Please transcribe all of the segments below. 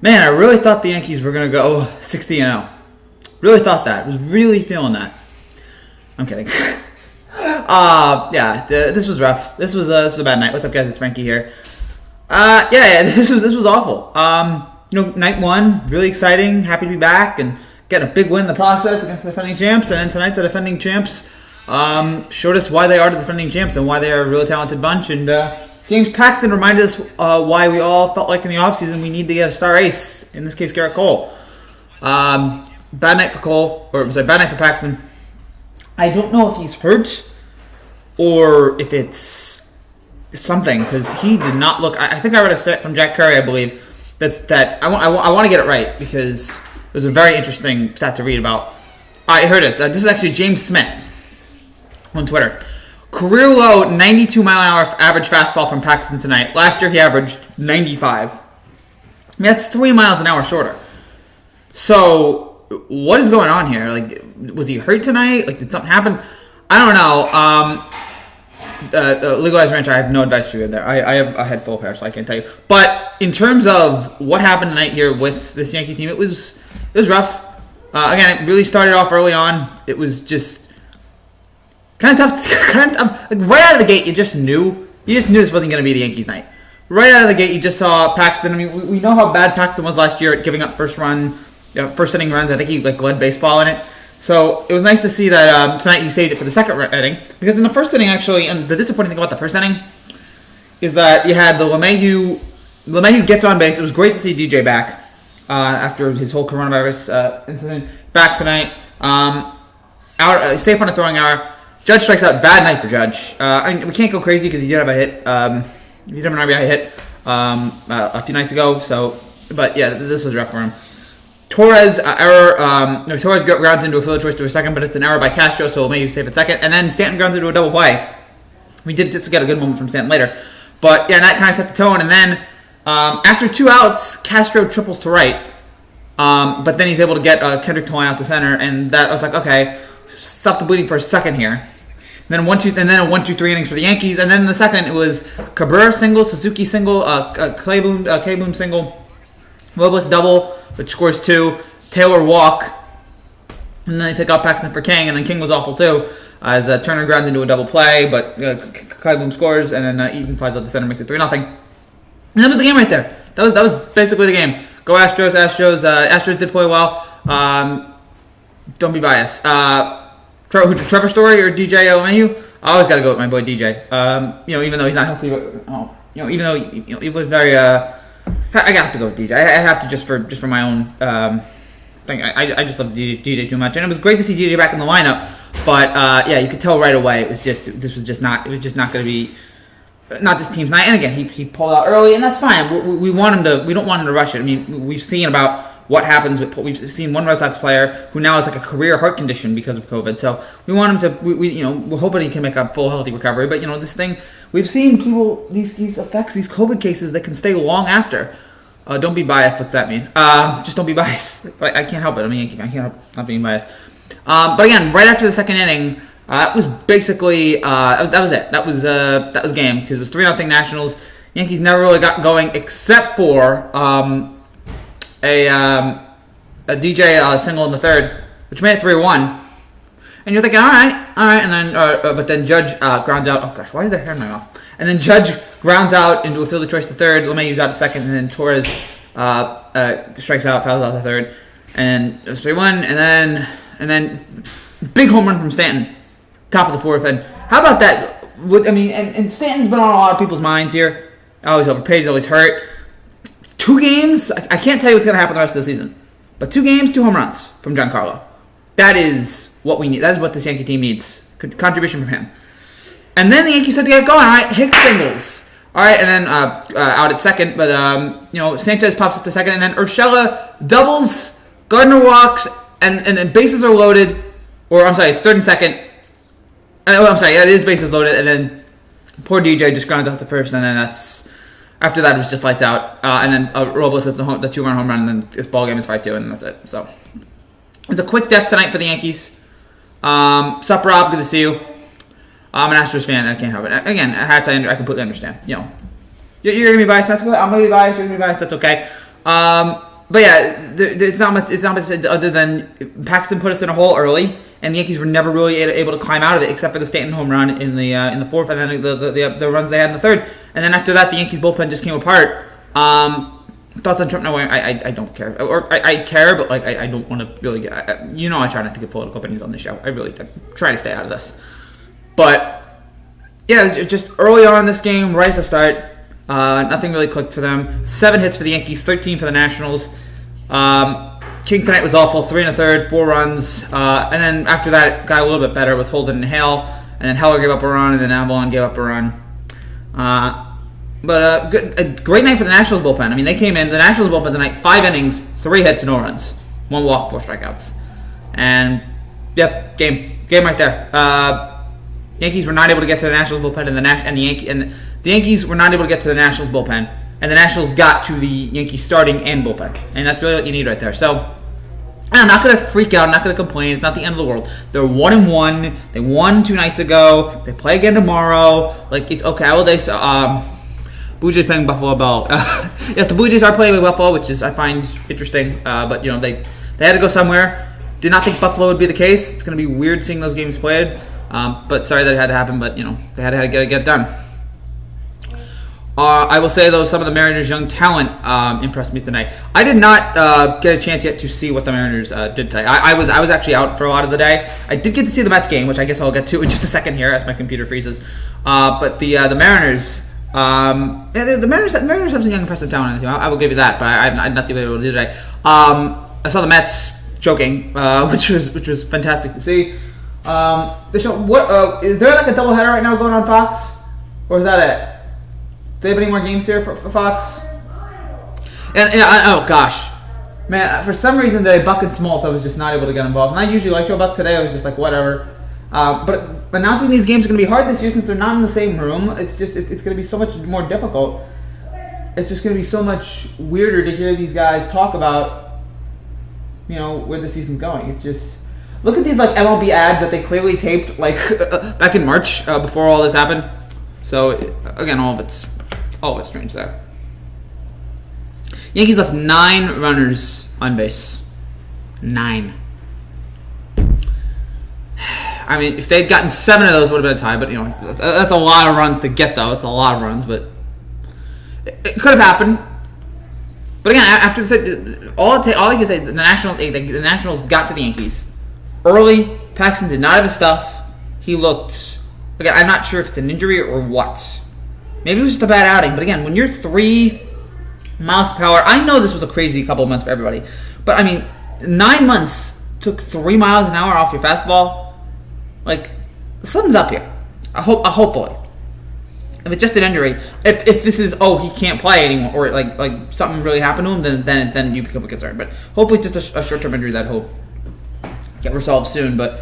Man, I really thought the Yankees were going to go 60-0. Really thought that. Was really feeling that. I'm kidding. This was rough. This was a bad night. What's up, guys? It's Frankie here. This was awful. Night one, really exciting. Happy to be back and get a big win in the process against the defending champs. And then tonight, the defending champs showed us why they are the defending champs and why they are a really talented bunch. And James Paxton reminded us why we all felt like in the offseason we need to get a star ace. In this case, Garrett Cole. Bad night for Paxton. I don't know if he's hurt or if it's something, because he did not look. I think I read a stat from Jack Curry, I believe, that I want to get it right because it was a very interesting stat to read about. Here it is. This is actually James Smith on Twitter. Career low 92-mile-an-hour average fastball from Paxton tonight. Last year he averaged 95. I mean, that's 3 miles an hour shorter. So what is going on here? Like, was he hurt tonight? Like, did something happen? I don't know. Legalized Rancher, I have no advice for you there. I have a head full of hair, so I can't tell you. But in terms of what happened tonight here with this Yankee team, it was rough. Again, it really started off early on. It was just kind of tough. Like, right out of the gate, you just knew this wasn't going to be the Yankees' night. Right out of the gate, you just saw Paxton. I mean, we know how bad Paxton was last year at giving up first inning runs. I think he led baseball in it. So it was nice to see that tonight he saved it for the second inning. Because in the first inning, actually, and the disappointing thing about the first inning is that you had the LeMahieu gets on base. It was great to see DJ back after his whole coronavirus incident. Back tonight, safe on a throwing error. Judge strikes out. Bad night for Judge. We can't go crazy because he did have a hit. He did have an RBI hit a few nights ago. But yeah, this was rough for him. Torres error. Torres grounds into a field choice to a second, but it's an error by Castro, so maybe save at second. And then Stanton grounds into a double play. We did just get a good moment from Stanton later, but yeah, that kind of set the tone. And then after 2 outs, Castro triples to right, but then he's able to get Kendrick Toline out to center, and that I was like, okay, stop the bleeding for a second here. And then a 1-2-3 innings for the Yankees, and then in the second it was Cabrera single, Suzuki single, K-Bloom single, Robles double, which scores 2, Taylor walk, and then they pick up Paxton for King, and then King was awful too, as Turner grounds into a double play, but K-Bloom scores, and then Eaton flies out the center, makes it 3-0. And that was the game right there. That was basically the game. Go Astros. Astros did play well. Don't be biased. Trevor Story or DJ LeMahieu? I always got to go with my boy DJ. Even though he's not healthy, but even though he was very, I got to go with DJ. I have to just for my own thing. I just love DJ too much, and it was great to see DJ back in the lineup. But you could tell right away it was just not going to be not this team's night. And again, he pulled out early, and that's fine. We want him to. We don't want him to rush it. I mean, we've seen about what happens with. We've seen one Red Sox player who now has like a career heart condition because of COVID. So we want him to. We're hoping he can make a full healthy recovery. But this thing we've seen people these effects, these COVID cases that can stay long after. Don't be biased. What's that mean? Just don't be biased. I can't help it. I mean, I can't help not being biased. But again, right after the second inning, that was basically that was it. That was game because it was 3-0 Nationals. Yankees never really got going except for a DJ single in the third, which made it 3-1. And you're thinking, all right, and then but then Judge grounds out. Oh gosh, why is there hair in my mouth? And then Judge grounds out into a field of choice to third. LeMahieu's out at second, and then Torres strikes out, fouls out the third, and it was 3-1. And then big home run from Stanton, top of the fourth. And how about that? And Stanton's been on a lot of people's minds here. Always overpaid, he's always hurt. 2 games. I can't tell you what's going to happen the rest of the season, but 2 games, 2 home runs from Giancarlo. That is what we need. That is what this Yankee team needs. Contribution from him. And then the Yankees had to get going. All right, Hicks singles. All right, and then out at second, but Sanchez pops up to second, and then Urshela doubles, Gardner walks, and then bases are loaded. Or I'm sorry, it's third and second. I'm sorry, it is bases loaded, and then poor DJ just grounds out to first, and then after that it was just lights out, and then Robles hits the 2-run home run, and then this ball game is 5-2, and that's it. So it's a quick death tonight for the Yankees. Sup, Rob? Good to see you. I'm an Astros fan. I can't help it. Again, I completely understand. You're gonna be biased. That's good. I'm gonna be biased. You're gonna be biased. That's okay. But yeah, it's not much. It's not much other than Paxton put us in a hole early, and the Yankees were never really able to climb out of it, except for the Stanton home run in the fourth, and then the runs they had in the third, and then after that, the Yankees bullpen just came apart. Thoughts on Trump? No, I don't care, or I care, but like I don't want to really get. I try not to get political opinions on this show. I try to stay out of this, but yeah, it was just early on in this game, right at the start. Nothing really clicked for them. 7 hits for the Yankees, 13 for the Nationals. King tonight was awful. 3 1/3, 4 runs. And then after that, it got a little bit better with Holden and Hale. And then Heller gave up a run, and then Avalon gave up a run. But a great night for the Nationals bullpen. I mean, they came in. The Nationals bullpen tonight, 5 innings, 3 hits, no runs. 1 walk, 4 strikeouts. And, yep, game right there. Yankees were not able to get to the Nationals bullpen, and the Yankees were not able to get to the Nationals bullpen, and the Nationals got to the Yankees starting and bullpen, and that's really what you need right there. So I'm not going to freak out. I'm not going to complain. It's not the end of the world. They're 1-1. They won 2 nights ago. They play again tomorrow. Like, it's okay. Well, Blue Jays playing Buffalo Bell. Yes, the Blue Jays are playing with Buffalo, which is I find interesting. But they had to go somewhere. Did not think Buffalo would be the case. It's going to be weird seeing those games played. But sorry that it had to happen. But they had to get it done. I will say, though, some of the Mariners' young talent impressed me tonight. I did not get a chance yet to see what the Mariners did tonight. I was actually out for a lot of the day. I did get to see the Mets game, which I guess I'll get to in just a second here as my computer freezes. But the Mariners, the Mariners have some young impressive talent in the team. I will give you that, but I did not see what they were able to do today. I saw the Mets choking, which was fantastic to see. The show, what is there like a doubleheader right now going on Fox, or is that it? Do they have any more games here for Fox? And oh gosh, man! For some reason today, Buck and Smoltz, I was just not able to get involved. And I usually like Joe Buck. Today, I was just like whatever. But announcing these games are going to be hard this year since they're not in the same room. It's going to be so much more difficult. It's just going to be so much weirder to hear these guys talk about, where the season's going. It's just look at these like MLB ads that they clearly taped like back in March before all this happened. So again, all of it's strange there. Yankees left 9 runners on base. 9. I mean, if they'd gotten 7 of those, would have been a tie. But that's a lot of runs to get, though. It's a lot of runs, but it could have happened. But again, after all I can say, the Nationals got to the Yankees early. Paxton did not have his stuff. He looked. Again, I'm not sure if it's an injury or what. Maybe it was just a bad outing. But again, when you're 3 miles per hour, I know this was a crazy couple of months for everybody. But I mean, 9 months took 3 miles an hour off your fastball. Like, something's up here. Hopefully. If it's just an injury, if this is he can't play anymore, or like something really happened to him, then you become a concern. But hopefully, just a short-term injury that will get resolved soon. But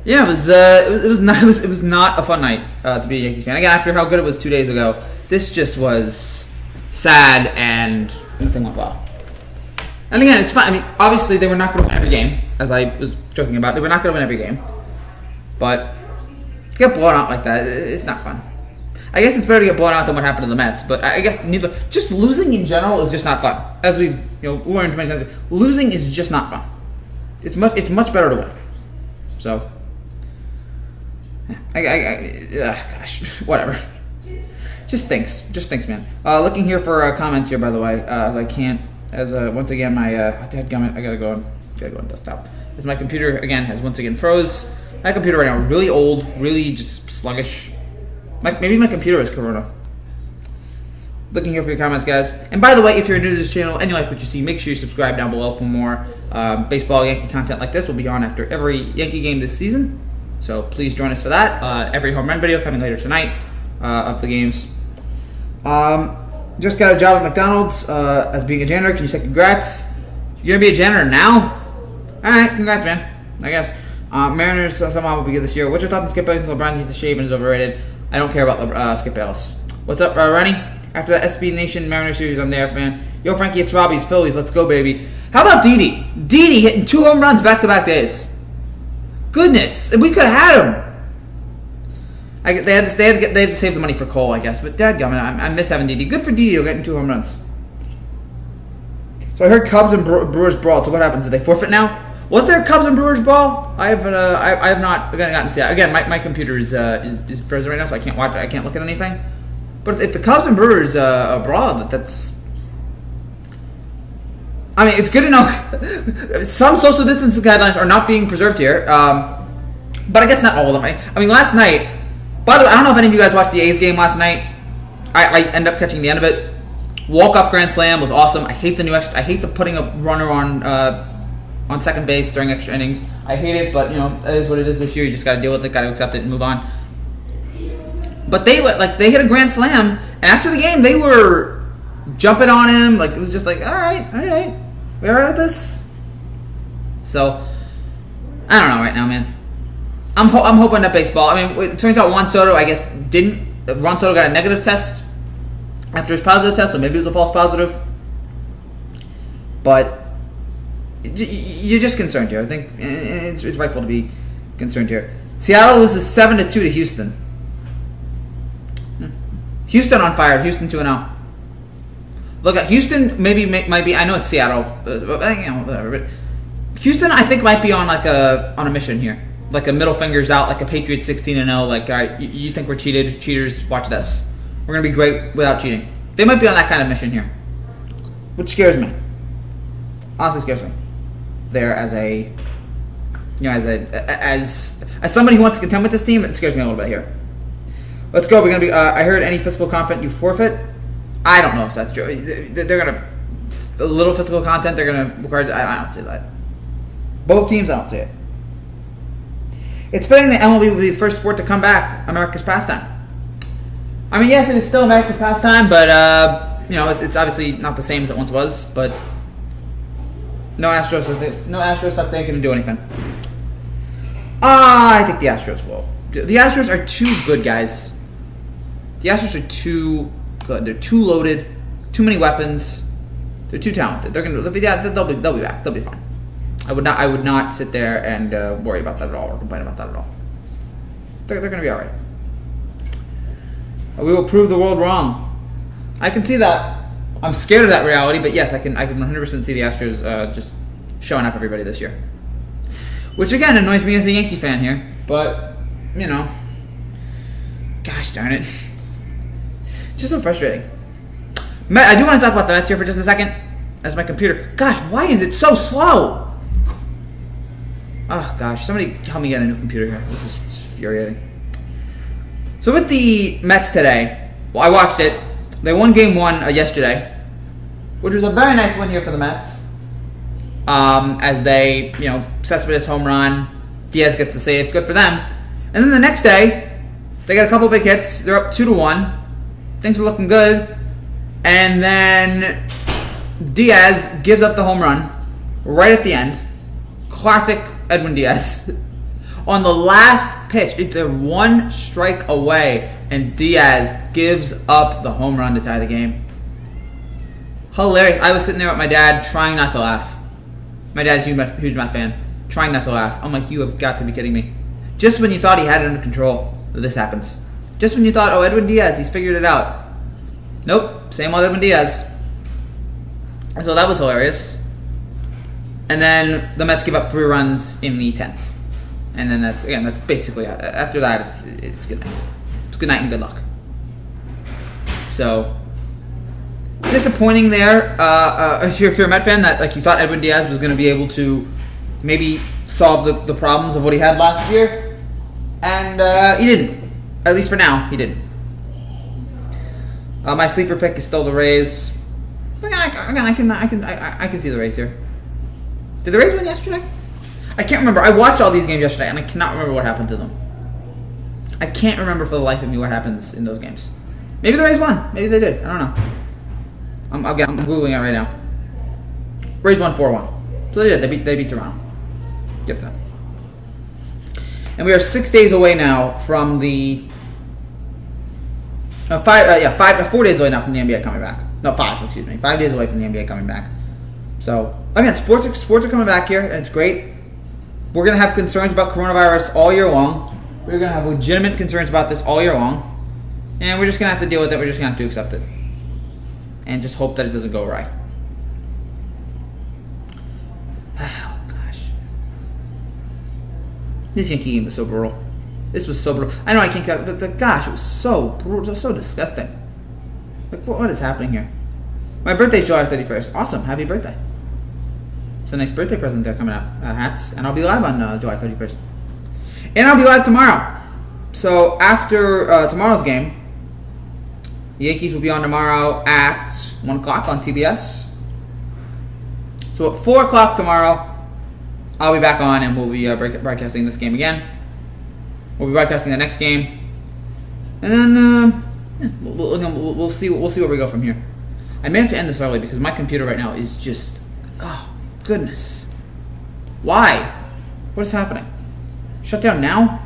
yeah, it was not a fun night to be a Yankee fan. Again, after how good it was 2 days ago, this just was sad and nothing went well. And again, it's fine. I mean, obviously they were not going to win every game, as I was joking about. They were not going to win every game, but to get blown out like that, it's not fun. I guess it's better to get blown out than what happened to the Mets, but I guess just losing in general is just not fun. As we've learned many times, losing is just not fun. It's much better to win. So. Gosh, whatever. Just thinks, man. Looking here for comments here, by the way, once again my dadgummit, I gotta go on desktop. As my computer again has once again froze. My computer right now really old, really just sluggish. Maybe my computer is Corona. Looking here for your comments, guys. And by the way, if you're new to this channel and you like what you see, make sure you subscribe down below for more baseball Yankee content like this. Will be on after every Yankee game this season. So please join us for that. Every home run video coming later tonight of the games. Just got a job at McDonald's as being a janitor. Can you say congrats? You're going to be a janitor now? All right, congrats, man. I guess. Mariners somehow will be good this year. What's your thoughts on Skip Bayless? LeBron needs to shave and is overrated. I don't care about Skip Bayless. What's up, Ronnie? After the SB Nation Mariners series, I'm there, fan. Yo, Frankie, it's Robbie's Phillies. Let's go, baby. How about Didi? Didi hitting 2 home runs back-to-back days. Goodness, and we could have had him. They had to save the money for Cole, I guess. But dadgummit, I miss having Didi. Good for Didi getting 2 home runs. So I heard Cubs and Brewers brawl. So what happens? Do they forfeit now? Was there a Cubs and Brewers brawl? I have not gotten to see that. Again, my computer is frozen right now, so I can't watch. I can't look at anything. But if the Cubs and Brewers brawl, that's. I mean, it's good to know some social distancing guidelines are not being preserved here, but I guess not all of them. I mean, last night. By the way, I don't know if any of you guys watched the A's game last night. I ended up catching the end of it. Walk-off grand slam was awesome. I hate the putting a runner on second base during extra innings. I hate it, but that is what it is this year. You just got to deal with it, got to accept it, and move on. But they hit a grand slam, and after the game, they were jumping on him. Like it was just like, all right, we're all right with this. So I don't know right now, man. I'm hoping that baseball. I mean, it turns out Juan Soto, I guess, didn't. Juan Soto got a negative test after his positive test, so maybe it was a false positive. But you're just concerned here. I think it's rightful to be concerned here. Seattle loses 7-2 to Houston. Houston on fire. Houston 2-0. Look, Houston might be. I know it's Seattle, whatever. But Houston, I think, might be on a mission here. Like a middle fingers out, like a Patriots 16-0. Like, all right, you think we're cheated? Cheaters, watch this. We're gonna be great without cheating. They might be on that kind of mission here, which scares me. Honestly, scares me. There as a, as somebody who wants to contend with this team, it scares me a little bit here. Let's go. We're gonna be. I heard any physical content you forfeit. I don't know if that's true. They're gonna a little physical content. They're gonna require. I don't see that. Both teams, I don't see it. It's fitting that MLB will be the first sport to come back America's pastime. I mean, yes, it is still America's pastime, but it's obviously not the same as it once was. But no Astros up there can do anything. I think the Astros will. The Astros are too good, guys. The Astros are too good. They're too loaded. Too many weapons. They're too talented. They'll be back. They'll be fine. I would not sit there and worry about that at all or complain about that at all. They're going to be all right. We will prove the world wrong. I can see that. I'm scared of that reality, but yes, I can 100% see the Astros just showing up everybody this year. Which again annoys me as a Yankee fan here, but gosh darn it, it's just so frustrating. I do want to talk about the Mets here for just a second. As my computer, gosh, why is it so slow? Oh gosh, somebody help me get a new computer here. This is infuriating. So with the Mets today, well, I watched it. They won Game 1 yesterday, which was a very nice win here for the Mets. As they, Cespedes home run, Diaz gets the save, good for them. And then the next day, they got a couple big hits. They're up 2-1. Things are looking good. And then Diaz gives up the home run right at the end. Classic Edwin Diaz. On the last pitch, they're one strike away, and Diaz gives up the home run to tie the game. Hilarious. I was sitting there with my dad trying not to laugh. My dad's a huge Mets fan. Trying not to laugh. I'm like, you have got to be kidding me. Just when you thought he had it under control, this happens. Just when you thought, oh, Edwin Diaz, he's figured it out. Nope, same old Edwin Diaz. So that was hilarious. And then the Mets give up 3 runs in the 10th. And then that's basically, after that, it's good night. It's good night and good luck. So, disappointing there. If you're a Met fan, that you thought Edwin Diaz was going to be able to maybe solve the problems of what he had last year. And he didn't. At least for now, he didn't. My sleeper pick is still the Rays. I can see the Rays here. Did the Rays win yesterday? I can't remember. I watched all these games yesterday, and I cannot remember what happened to them. I can't remember for the life of me what happens in those games. Maybe the Rays won. Maybe they did. I don't know. I'm Googling it right now. Rays won 4-1. So they did. They beat Toronto. Yep. And we are 6 days away now from the... 4 days away now from the NBA coming back. No, 5, excuse me. 5 days away from the NBA coming back. So, again, sports are coming back here, and it's great. We're going to have concerns about coronavirus all year long. We're going to have legitimate concerns about this all year long. And we're just going to have to deal with it. We're just going to have to accept it. And just hope that it doesn't go awry. This Yankee game was so brutal. This was so brutal. I know I can't get it, but gosh, it was so brutal. It was so disgusting. Like, what is happening here? My birthday's July 31st. Awesome. Happy birthday. It's a nice birthday present there coming out. Hats. And I'll be live on July 31st. And I'll be live tomorrow. So after tomorrow's game, the Yankees will be on tomorrow at 1 o'clock on TBS. So at 4 o'clock tomorrow, I'll be back on and we'll be broadcasting this game again. We'll be broadcasting the next game. And then we'll see where we go from here. I may have to end this early because my computer right now is just... Oh, goodness. Why? What is happening? Shut down now?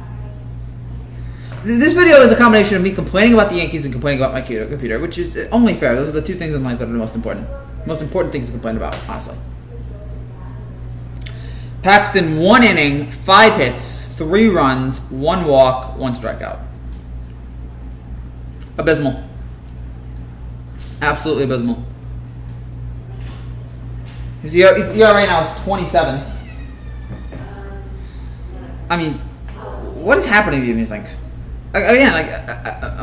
This video is a combination of me complaining about the Yankees and complaining about my computer, which is only fair. Those are the two things in life that are the most important. Most important things to complain about, honestly. Paxton, 1 inning, 5 hits, 3 runs, 1 walk, 1 strikeout. Abysmal. Absolutely abysmal. His ERA right now is 27. I mean, what is happening to you think? Again,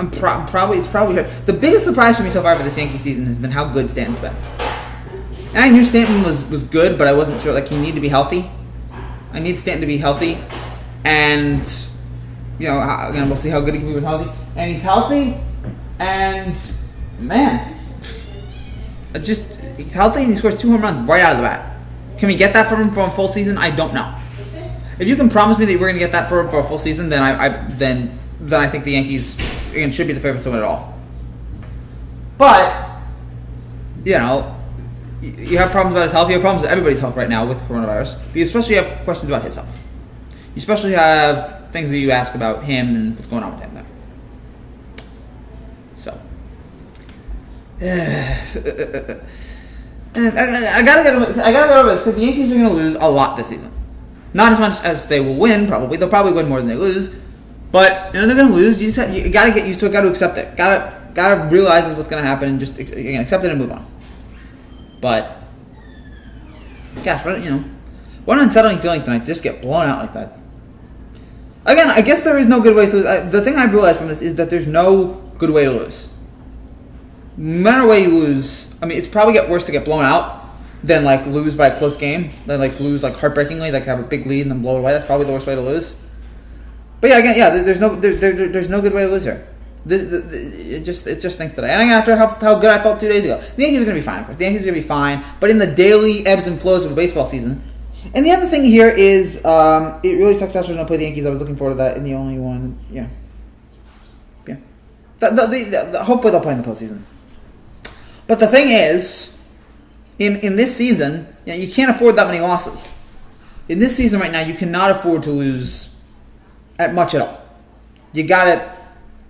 it's probably good. The biggest surprise for me so far for this Yankee season has been how good Stanton's been. And I knew Stanton was good, but I wasn't sure. Like, he needed to be healthy. I need Stanton to be healthy, and again, we'll see how good he can be when healthy. And he's healthy, and man, he's healthy and he scores 2 home runs right out of the bat. Can we get that from him for a full season? I don't know. If you can promise me that we're going to get that for a full season, then I think the Yankees should be the favorites to win it all. But you have problems about his health. You have problems with everybody's health right now with coronavirus. But you especially have questions about his health. You especially have things that you ask about him and what's going on with him there. So, and I gotta get over this because the Yankees are going to lose a lot this season. Not as much as they will win. Probably they'll probably win more than they lose. But they're going to lose. You got to get used to it. Got to accept it. Got to realize that's what's going to happen and just accept it and move on. But gosh, what an unsettling feeling tonight to just get blown out like that. Again, I guess there is no good way to lose. The thing I've realized from this is that there's no good way to lose. No matter way you lose, I mean, it's probably get worse to get blown out than lose by a close game. Than lose heartbreakingly, have a big lead and then blow it away. That's probably the worst way to lose. But there's no good way to lose here. It just stinks today. And after how good I felt 2 days ago, the Yankees are going to be fine. Of course, the Yankees are going to be fine. But in the daily ebbs and flows of a baseball season. And the other thing here is, it really sucks Astros don't play the Yankees. I was looking forward to that in the only one. Yeah. Hopefully they'll play in the postseason. But the thing is, in this season, you can't afford that many losses. In this season right now, you cannot afford to lose at much at all. You got to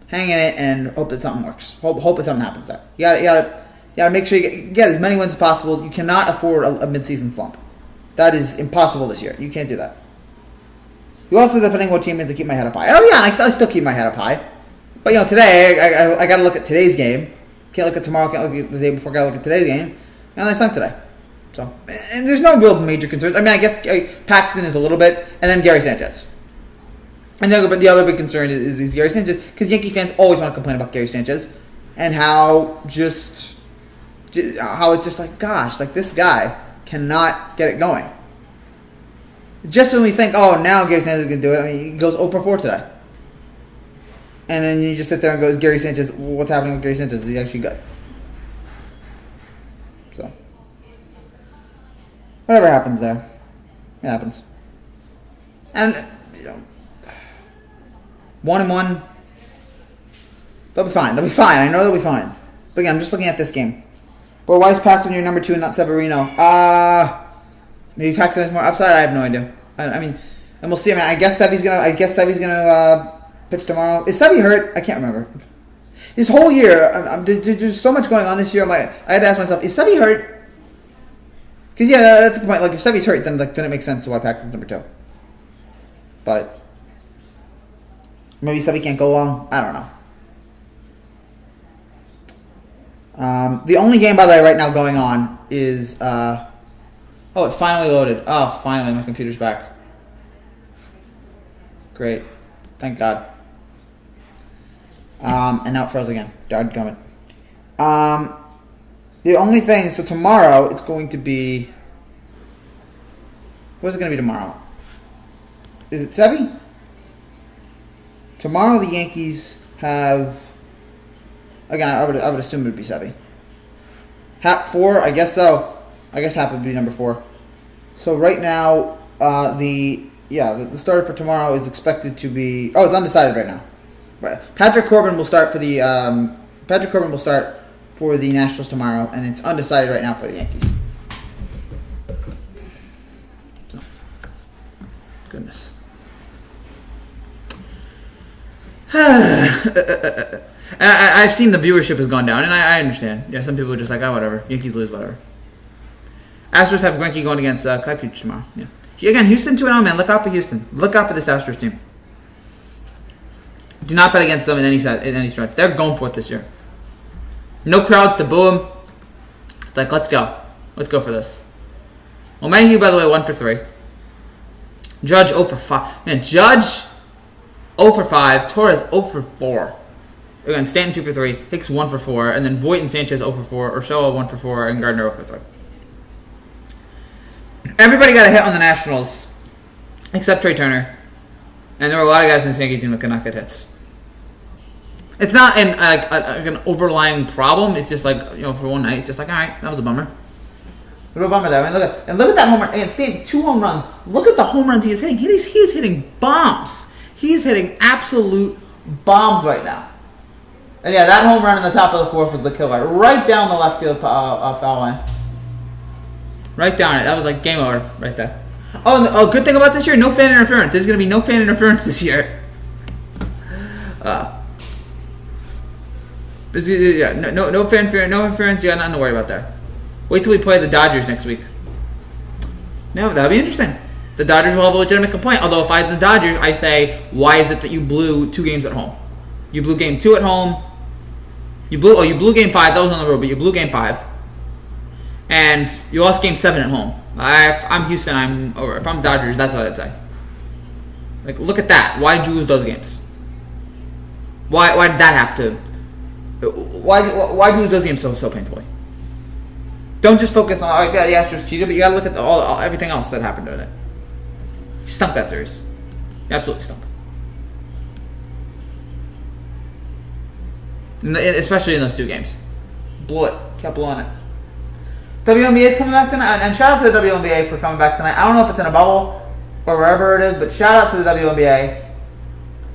hang in it and hope that something works. Hope that something happens there. You gotta make sure you get as many wins as possible. You cannot afford a mid-season slump. That is impossible this year. You can't do that. You also depending what team is to keep my head up high. Oh yeah, I still keep my head up high. But today I got to look at today's game. Can't look at tomorrow. Can't look at the day before. Got to look at today's game. And I stunk today. So and there's no real major concerns. I mean, I guess Paxton is a little bit, and then Gary Sanchez. And the other big concern is Gary Sanchez, because Yankee fans always want to complain about Gary Sanchez and how it's just gosh, this guy cannot get it going. Just when we think, oh, now Gary Sanchez is going to do it, I mean, he goes 0 for 4 today. And then you just sit there and go, Gary Sanchez, what's happening with Gary Sanchez? Is he actually good? So, whatever happens there, it happens. And, 1-1. They'll be fine. I know they'll be fine. But again, I'm just looking at this game. But why is Paxton your number 2 and not Severino? Maybe Paxton has more upside. I have no idea. I mean, and we'll see. I guess Sevy's gonna pitch tomorrow. Is Sevy hurt? I can't remember. This whole year, there's so much going on this year. I had to ask myself, is Sevy hurt? Because that's a good point. If Sevy's hurt, then it makes sense to why Paxton's number 2. But maybe Sevy can't go long. I don't know. The only game, by the way, right now going on is... it finally loaded. Oh, finally, my computer's back. Great. Thank God. And now it froze again. Darn gummit. The only thing, so tomorrow it's going to be. What is it going to be tomorrow? Is it Sevy? Tomorrow the Yankees have. Again, I would assume it would be Sevy. Hap 4, I guess so. I guess Hap would be number 4. So right now, the starter for tomorrow is expected to be. Oh, it's undecided right now. But Patrick Corbin will start for the Nationals tomorrow, and it's undecided right now for the Yankees. So, goodness. I've seen the viewership has gone down, and I understand. Yeah, some people are just like, oh, whatever. Yankees lose, whatever. Astros have Greinke going against Kikuchi tomorrow. Yeah. Again, Houston 2-0, man. Look out for Houston. Look out for this Astros team. Do not bet against them in any stretch. They're going for it this year. No crowds to boo them. It's like, let's go. Let's go for this. Well, Mayhew, by the way, 1 for 3. Judge 0 for 5. Man, Judge 0 for 5. Torres 0 for 4. Again, Stanton 2 for 3. Hicks 1 for 4. And then Voit and Sanchez 0 for 4. Urshela 1 for 4. And Gardner 0 for 3. Everybody got a hit on the Nationals, except Trey Turner. And there were a lot of guys in the Yankee team that could not get hits. It's not an overlying problem. It's just like, for one night, it's just like, all right, that was a bummer. Real bummer there. I mean, look at that home run. And Stanton, 2 home runs. Look at the home runs he is hitting. He is hitting bombs. He is hitting absolute bombs right now. And yeah, that home run in the top of the 4th was the killer. Right down the left field foul line. Right down it. That was like game over right there. Oh, and the good thing about this year, no fan interference. There's going to be no fan interference this year. Yeah, no fan interference. You got nothing to worry about there. Wait till we play the Dodgers next week. No, that'll be interesting. The Dodgers will have a legitimate complaint. Although if I had the Dodgers, I say, why is it that you blew 2 games at home? You blew game 2 at home. You blew game 5. That was on the road, but you blew game 5. And you lost game 7 at home. I'm Houston. If I'm Dodgers, that's what I'd say. Like, look at that. Why did you lose those games? Why did that have to? Why did you lose those games so painfully? Don't just focus on the Astros cheated, but you gotta look at everything else that happened in it. He stunk that series. He absolutely stunk. Especially in those 2 games. Blew it. Kept blowing it. WNBA is coming back tonight, and shout out to the WNBA for coming back tonight. I don't know if it's in a bubble or wherever it is, but shout out to the WNBA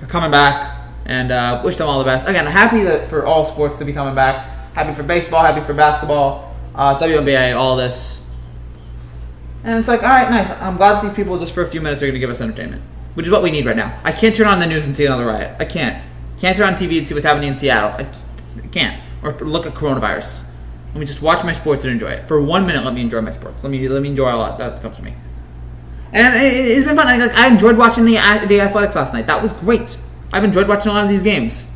for coming back, and wish them all the best. Again, happy for all sports to be coming back. Happy for baseball, happy for basketball, WNBA, all this. And it's like, all right, nice. I'm glad that these people just for a few minutes are going to give us entertainment, which is what we need right now. I can't turn on the news and see another riot. I can't. Can't turn on TV and see what's happening in Seattle. I can't. Or look at coronavirus. Let me just watch my sports and enjoy it. For 1 minute, let me enjoy my sports. Let me enjoy a lot. That comes to me. And it's been fun. I enjoyed watching the Athletics last night. That was great. I've enjoyed watching a lot of these games.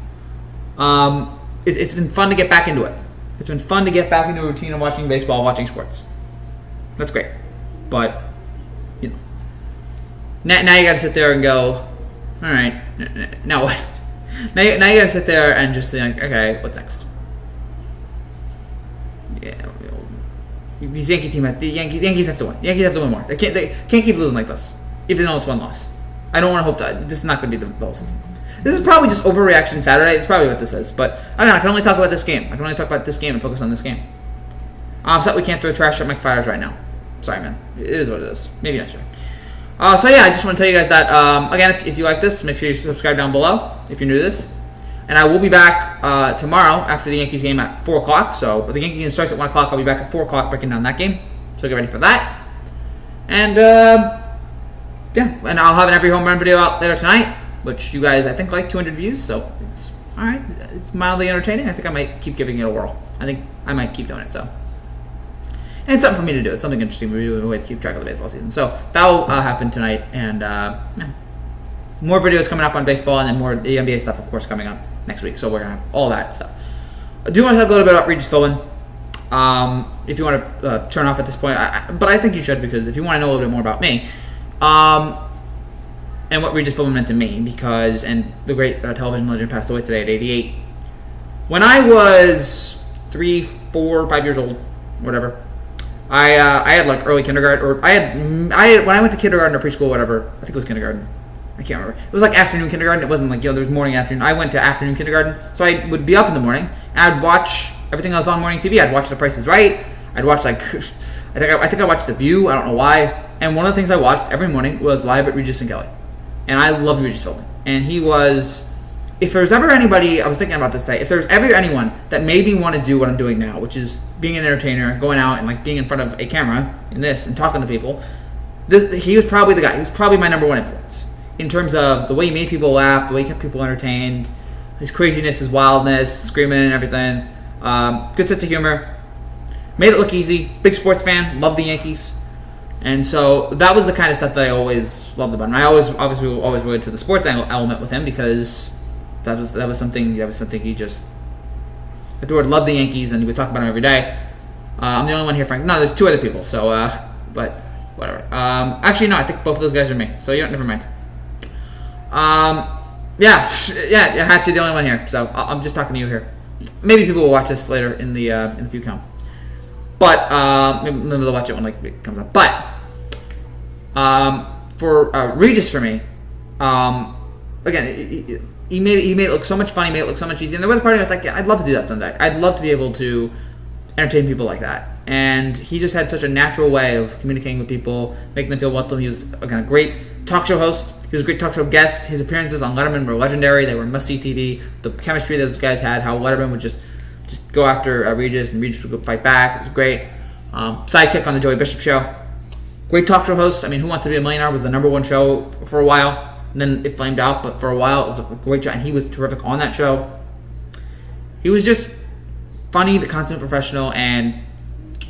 It's been fun to get back into it. It's been fun to get back into a routine of watching baseball, watching sports. That's great. But, now you got to sit there and go, all right, now what? Now you got to sit there and just think, okay, what's next? Yeah, these Yankee team the Yankees have to win. The Yankees have to win more. They can't keep losing like this, even though it's 1 loss. I don't want to hope that this is not going to be the whole season. This is probably just overreaction Saturday. It's probably what this is. But again, I can only talk about this game. I can only talk about this game and focus on this game. I'm upset we can't throw trash at Mike Fires right now. Sorry, man. It is what it is. Maybe next year. So yeah, I just want to tell you guys that again, if you like this, make sure you subscribe down below if you're new to this. And I will be back tomorrow after the Yankees game at 4 o'clock. So the Yankee game starts at 1 o'clock. I'll be back at 4 o'clock breaking down that game. So get ready for that. And yeah, and I'll have an every home run video out later tonight, which you guys I think like 200 views. So it's all right. It's mildly entertaining. I think I might keep giving it a whirl. I think I might keep doing it. So. And it's something for me to do. It's something interesting. We're doing a way to keep track of the baseball season. So that will happen tonight. And yeah. More videos coming up on baseball, and then more the NBA stuff, of course, coming up next week. So we're going to have all that stuff. I do want to talk a little bit about Regis Philbin. If you want to turn off at this point. But I think you should, because if you want to know a little bit more about me. and what Regis Philbin meant to me, because, and the great television legend passed away today at 88. When I was 3, 4, 5 years old, whatever, I had like early kindergarten, or I had when I went to kindergarten or preschool, whatever, I think it was kindergarten. I can't remember. It was like afternoon kindergarten. It wasn't like, there was morning, afternoon. I went to afternoon kindergarten, so I would be up in the morning, and I'd watch everything that was on morning TV. I'd watch The Price is Right. I'd watch like, I think I watched The View. I don't know why. And one of the things I watched every morning was Live at Regis and Kelly. And I loved Regis Philbin. And he was, if there's ever anybody, I was thinking about this today, if there's ever anyone that made me want to do what I'm doing now, which is being an entertainer, going out and like being in front of a camera in this and talking to people, he was probably the guy. He was probably my number one influence in terms of the way he made people laugh, the way he kept people entertained, his craziness, his wildness, screaming and everything. Good sense of humor. Made it look easy. Big sports fan. Loved the Yankees. And so that was the kind of stuff that I always loved about him. I always related to the sports element with him, because that was something he just adored. Loved the Yankees, and we would talk about him every day. I'm the only one here, Frank. No, there's 2 other people. So, but whatever. Actually, no, I think both of those guys are me. So never mind. Hatch, you're the only one here. So I'm just talking to you here. Maybe people will watch this later in the view count. But maybe they'll watch it when like it comes up. But for Regis, for me, again, he made it look so much fun. He made it look so much easy. And there was a part of me that's like, I'd love to do that someday. I'd love to be able to entertain people like that. And he just had such a natural way of communicating with people, making them feel welcome. He was, again, a great talk show host. He was a great talk show guest. His appearances on Letterman were legendary. They were must-see TV. The chemistry those guys had, how Letterman would just go after Regis, and Regis would go fight back. It was great. Sidekick on the Joey Bishop Show. Great talk show host. I mean, Who Wants to Be a Millionaire was the number one show for a while. And then it flamed out, but for a while it was a great show, and he was terrific on that show. He was just funny, the consummate professional, and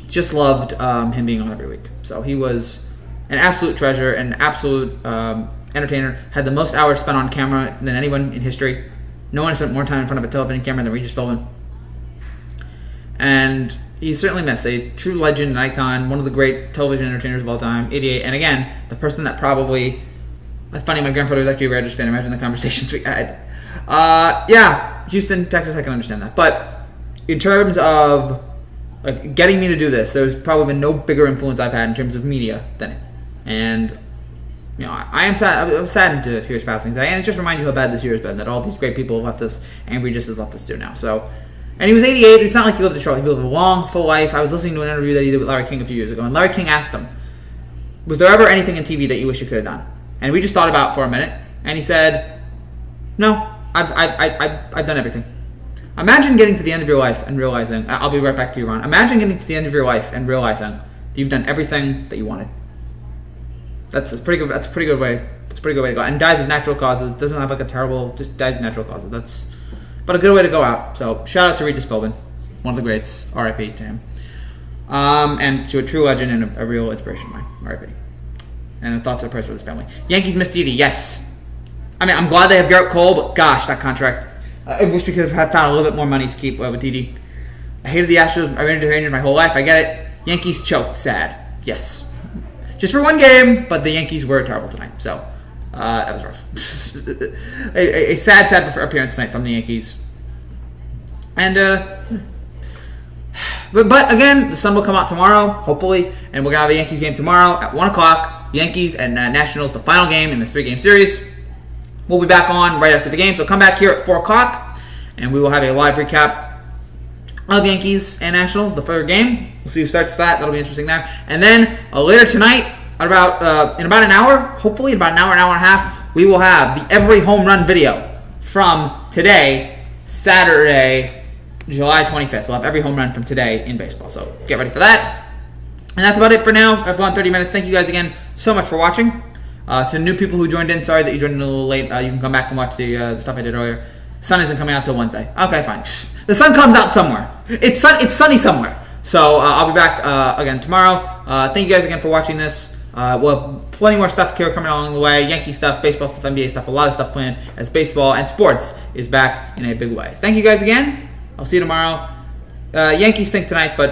just loved him being on every week. So he was an absolute treasure, an absolute entertainer. Had the most hours spent on camera than anyone in history. No one spent more time in front of a television camera than Regis Philbin. And he's certainly missed. A true legend, an icon, one of the great television entertainers of all time, 88. And again, the person that probably... That's funny, my grandfather was actually a Rangers fan. Imagine the conversations we had. Houston, Texas, I can understand that. But in terms of like getting me to do this, there's probably been no bigger influence I've had in terms of media than him. And I am sad. I'm saddened to hear his passing today, and it just reminds you how bad this year has been. That all these great people left us, and Regis has left us too now. So, and he was 88. It's not like he lived a short. He lived a long, full life. I was listening to an interview that he did with Larry King a few years ago, and Larry King asked him, "Was there ever anything in TV that you wish you could have done?" And we just thought about it for a minute, and he said, "No, I've done everything." Imagine getting to the end of your life and realizing, I'll be right back to you, Ron. Imagine getting to the end of your life and realizing that you've done everything that you wanted. That's a pretty good way. It's a pretty good way to go. And dies of natural causes. Doesn't have like a terrible, just dies of natural causes. But a good way to go out. So shout out to Regis Philbin, one of the greats. R.I.P. to him. And to a true legend and a real inspiration of mine. R.I.P. And thoughts are prayers with his family. Yankees miss Didi. Yes. I mean, I'm glad they have Garrett Cole, but gosh, that contract. I wish we could have found a little bit more money to keep with Didi. I hated the Astros. I hated the Rangers my whole life. I get it. Yankees choked. Sad. Yes. Just for one game, but the Yankees were terrible tonight. So, that was rough. a sad appearance tonight from the Yankees. And, but again, the sun will come out tomorrow, hopefully, and we're going to have a Yankees game tomorrow at 1 o'clock. Yankees and Nationals, the final game in this 3-game series. We'll be back on right after the game, so come back here at 4 o'clock, and we will have a live recap of Yankees and Nationals, the third game. We'll see who starts that. That'll be interesting there. And then later tonight, in about an hour, hopefully about an hour and a half, we will have the every home run video from today, Saturday, July 25th. We'll have every home run from today in baseball, so get ready for that. And that's about it for now. I've gone 30 minutes. Thank you guys again so much for watching. To the new people who joined in, sorry that you joined in a little late. You can come back and watch the stuff I did earlier. Sun isn't coming out till Wednesday. Okay, fine. The sun comes out somewhere. It's sunny somewhere. So I'll be back again tomorrow. Thank you guys again for watching this. Well, plenty more stuff here coming along the way. Yankee stuff, baseball stuff, NBA stuff, a lot of stuff planned as baseball and sports is back in a big way. Thank you guys again. I'll see you tomorrow. Yankees stink tonight, but